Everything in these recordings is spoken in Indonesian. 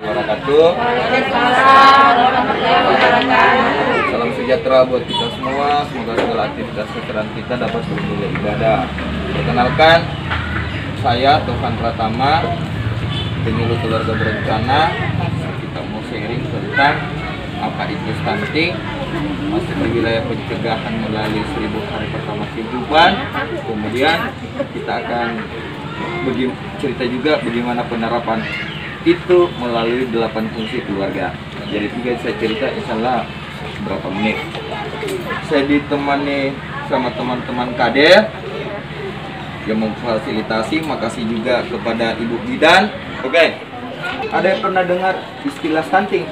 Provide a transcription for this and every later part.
wabarakatuh. Salam sejahtera buat kita semua. Semoga segala aktivitas keseharian kita dapat bernilai ibadah. Perkenalkan, saya Tovan Pratama, penyuluh keluarga berencana. Kita mau sharing tentang apa itu stunting, masih di wilayah pencegahan melalui 1000 hari pertama kehidupan. Kemudian kita akan cerita juga bagaimana penerapan itu melalui 8 fungsi keluarga. Jadi juga saya cerita insya Allah berapa menit. Saya ditemani sama teman-teman kader yang memfasilitasi. Makasih juga kepada Ibu Bidan. Oke, ada yang pernah dengar istilah stunting?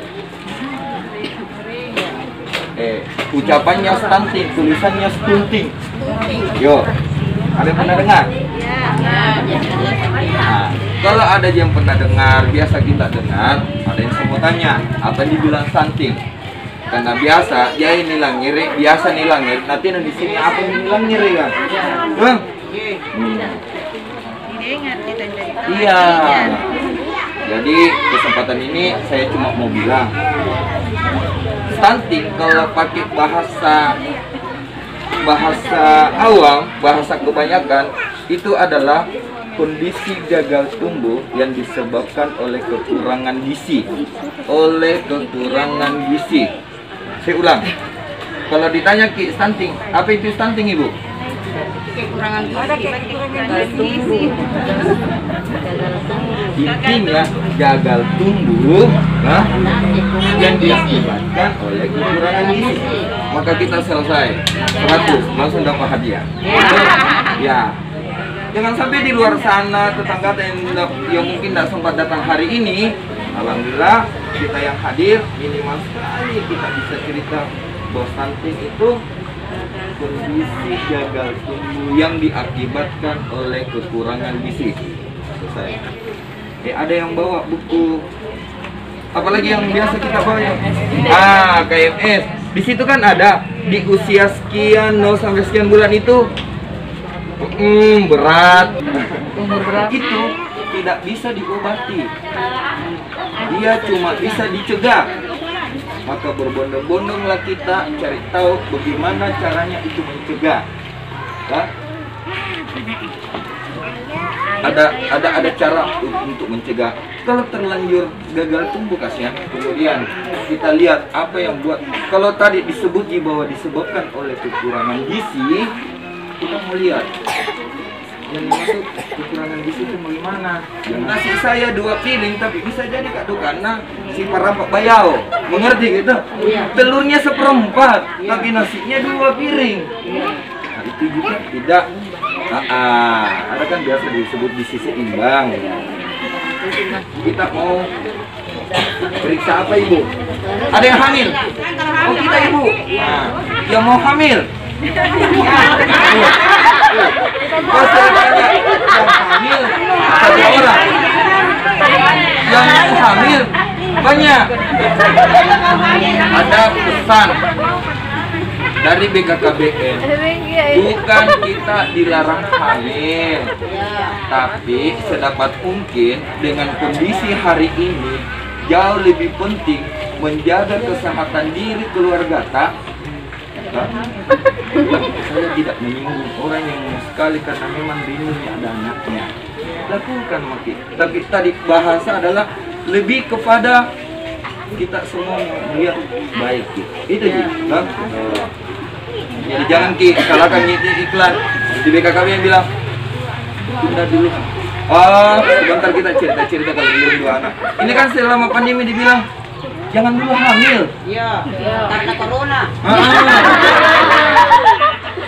Ucapannya stunting, tulisannya stunting. Yo, ada yang pernah dengar? Nah, kalau ada yang pernah dengar, biasa kita dengar, ada yang sebutannya apa yang dibilang stunting. Karena biasa dia nilang ngiri, biasa nilang ngiri. Nanti di sini apa yang nilang ngiri kan? Iya. Jadi kesempatan ini saya cuma mau bilang, stunting kalau pakai bahasa awam, bahasa kebanyakan, itu adalah kondisi gagal tumbuh yang disebabkan oleh kekurangan gizi. Saya ulang. Kalau ditanya Ki, stunting, apa itu stunting Ibu? Kekurangan gizi. Intinya gagal tumbuh yang diakibatkan oleh kekurangan gizi. Maka kita selesai 100, langsung dapat hadiah. Ya, jangan sampai di luar sana tetangga yang mungkin tidak sempat datang hari ini. Alhamdulillah kita yang hadir minimal sekali kita bisa cerita bahwa stunting itu kondisi gagal tumbuh yang diakibatkan oleh kekurangan gizi. Selesai. Ada yang bawa buku, apalagi yang biasa kita bawa ya? KMS. Di situ kan ada di usia sekian 0 sampai sekian bulan itu berat. Umur berapa? Itu tidak bisa diobati. Dia cuma bisa dicegah. Maka berbondong-bondonglah kita cari tahu bagaimana caranya itu mencegah. Ya? Ada cara untuk mencegah. Kalau terlanjur gagal tumbuh kasihan, kemudian kita lihat apa yang buat. Kalau tadi disebut bahwa disebabkan oleh kekurangan gizi, kita mau lihat yang dimaksud kekurangan gizi itu bagaimana. Nasi saya 2 piring tapi bisa jadi Kak Do karena si parampak bayau, mengerti gitu? Telurnya 1/4 tapi nasinya 2 piring. Nah, itu juga tidak. Ada kan biasa disebut gizi seimbang. Kita mau periksa apa Ibu? Ada yang hamil? Oh kita Ibu. Nah, yang mau hamil? Yang hamil 1 orang. Yang mau hamil banyak. Ada pesan dari BKKBN, bukan kita dilarang hamil, tapi sedapat mungkin dengan kondisi hari ini jauh lebih penting menjaga kesehatan diri keluarga tak. Saya tidak menyinggung orang yang sekali karena memang rindunya ada anaknya. Lakukan mungkin. Tapi tadi bahasa adalah lebih kepada kita semua melihat baik gitu. Itu sih. Jadi jangan salahkan iklan di BKKB yang bilang tunda dulu. Sebentar kita cerita kalau belum 2 anak. Ini kan selama pandemi dibilang jangan dulu hamil. Iya. Karena corona.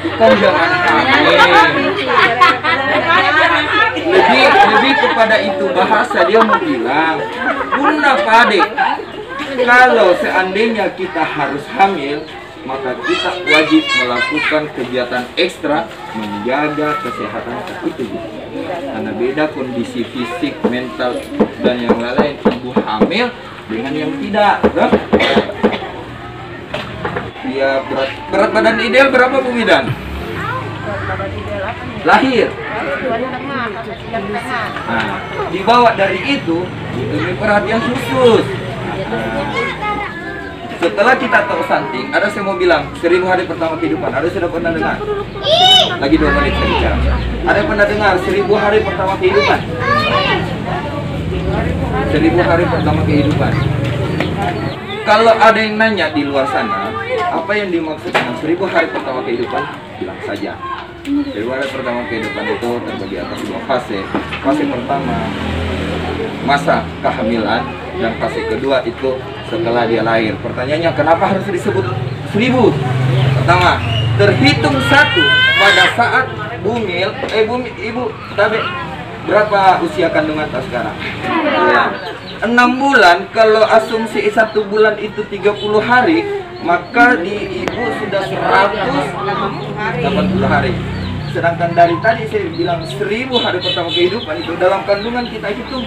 Bukan jangan hamil. Lebih kepada itu bahasa dia mau bilang, Bunda Pade, kalau seandainya kita harus hamil, maka kita wajib melakukan kegiatan ekstra menjaga kesehatan itu. Karena beda kondisi fisik, mental, dan yang lain ibu hamil dengan yang tidak. Ya berat badan ideal berapa Bu Bidan? lahir. Nah, dibawa dari itu demi perhatian khusus. Setelah kita tahu stunting, ada saya mau bilang 1000 hari pertama kehidupan. Ada sudah pernah dengar? Lagi 2 menit saya bicara. Ada yang pernah dengar 1000 hari pertama kehidupan? 1000 hari pertama kehidupan. Kalau ada yang nanya di luar sana, apa yang dimaksud dengan 1000 hari pertama kehidupan? Bilang saja. 1000 hari pertama kehidupan itu terbagi atas 2 fase. Fase pertama, masa kehamilan, dan fase kedua itu setelah dia lahir. Pertanyaannya, kenapa harus disebut 1000? Pertama, terhitung 1 pada saat ibu tapi berapa usia kandungan tak sekarang? 6 bulan. Kalau asumsi 1 bulan itu 30 hari, maka di ibu sudah 180 hari. Sedangkan dari tadi saya bilang 1000 hari pertama kehidupan itu dalam kandungan kita hitung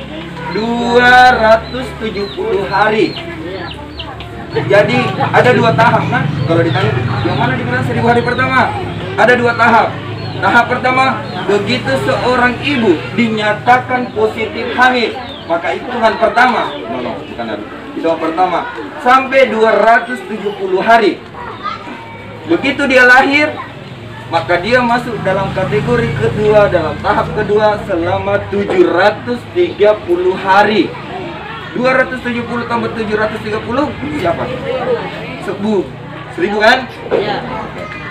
270 hari. Jadi ada 2 tahap kan? Kalau ditanya yang mana dibilang 1000 hari pertama? Ada 2 tahap. Tahap pertama, begitu seorang ibu dinyatakan positif hamil, maka hitungan pertama, bukan harus. Hitungan pertama sampai 270 hari. Begitu dia lahir, maka dia masuk dalam kategori kedua, dalam tahap kedua selama 730 hari. 270 tambah 730 siapa? 1000 kan? Iya.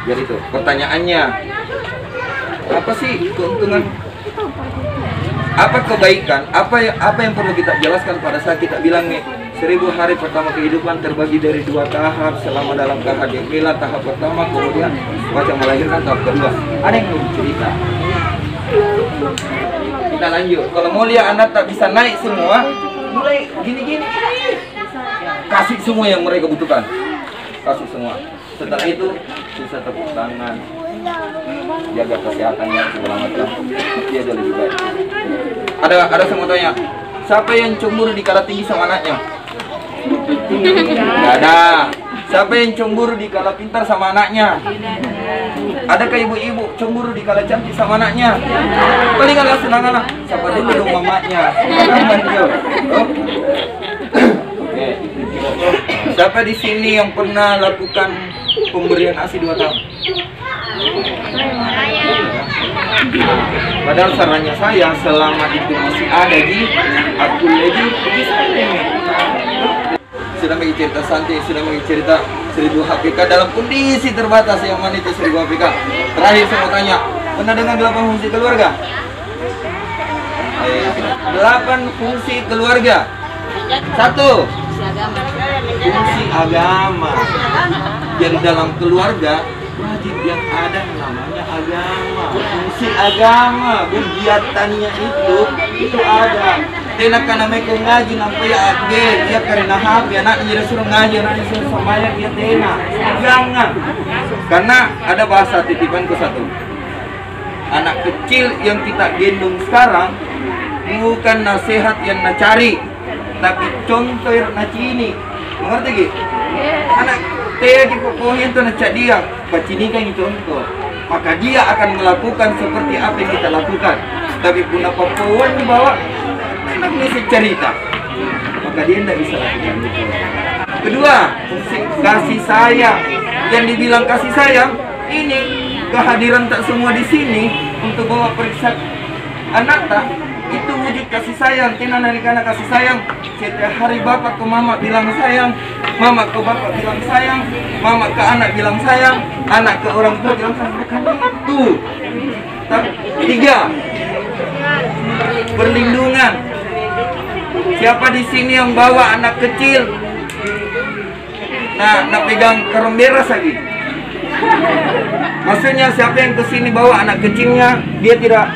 Jadi itu pertanyaannya, apa sih keuntungan? Apa kebaikan? Apa yang perlu kita jelaskan pada saat kita bilang nih 1000 hari pertama kehidupan terbagi dari 2 tahap selama dalam kehamilan. Tahap pertama, kemudian baca melahirkan tahap kedua. Ada yang mau cerita? Kita lanjut. Kalau mau lihat anak tak bisa naik semua, mulai gini-gini, kasih semua yang mereka butuhkan, kasih semua. Setelah itu bisa tepuk tangan, jaga kesehatannya segala macam, dia jadi lebih baik. Ada saya mau tanya, siapa yang cemburu di kala tinggi sama anaknya? Nggak ada. Siapa yang cemburu di kala pintar sama anaknya? Adakah ibu-ibu cemburu di kala cantik sama anaknya? Paling nggak senang anak. Siapa dulu dong mamanya? Oke. Siapa di sini yang pernah lakukan pemberian ASI 2 tahun? Padahal sarannya saya selama itu masih ada aku lagi bisa sudah bagi cerita Santi, sudah bagi cerita 1000 HPK dalam kondisi terbatas yang mana itu 1000 HPK. Terakhir saya mau tanya, pernah dengar 8 fungsi keluarga? 8 fungsi keluarga. 1, fungsi agama. Jadi dalam keluarga wajib yang ada namanya agama. Fungsi agama, kegiatannya itu ada. Tenak karena mereka ngaji nampai agel, dia karena habi anak jadi suruh ngaji, anak suruh sembahyang dia tenak. Jangan. Karena ada bahasa titipanku satu. Anak kecil yang kita gendong sekarang bukan nasihat yang nak cari, tapi contoh yang nak cini. Mengerti gitu? Anak teh di pokoknya itu nak cak dia, pacini kan contoh. Maka dia akan melakukan seperti apa yang kita lakukan. Tapi pun apa pohon dibawa, enak mesti cerita. Maka dia tidak bisa lakukan itu. Kedua, kasih sayang. Yang dibilang kasih sayang, ini kehadiran tak semua di sini untuk bawa periksa anak tak. Itu wujud kasih sayang. Tina dari karena kasih sayang. Setiap hari bapak ke mama bilang sayang, mama ke bapak bilang sayang, mama ke anak bilang sayang, anak ke orang tua bilang sayang. Bukan itu. Tiga, perlindungan. Siapa di sini yang bawa anak kecil? Nah, nak pegang karung beras lagi. Maksudnya siapa yang kesini bawa anak kecilnya, dia tidak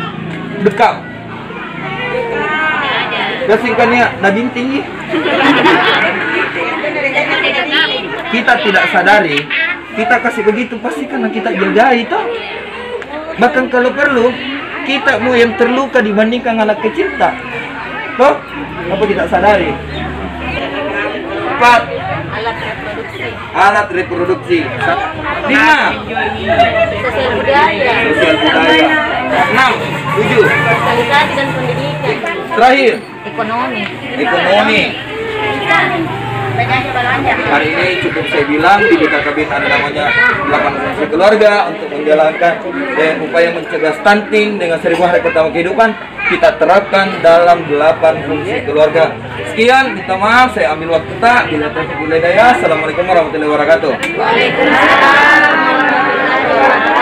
dekat. Kesingkannya naging tinggi. Kita tidak sadari, kita kasih begitu pasti karena kita jaga itu. Bahkan kalau perlu, kita mau yang terluka dibandingkan anak kecil tak. Toh? Apa tidak sadari? 4. Alat reproduksi. alat reproduksi. 5. Sosial budaya. Sosial budaya. 6. 7. Sosialisasi dan pendidikan. Terakhir, Ekonomi. ekonomi. Hari ini cukup saya bilang di BKKB ada namanya 8 fungsi keluarga untuk menjalankan dan upaya mencegah stunting dengan 1000 hari pertama kehidupan kita terapkan dalam 8 fungsi keluarga. Sekian, minta maaf saya ambil waktu tak. Bila taufiq wal hidayah. Assalamualaikum warahmatullahi wabarakatuh. Waalaikumsalam warahmatullahi wabarakatuh.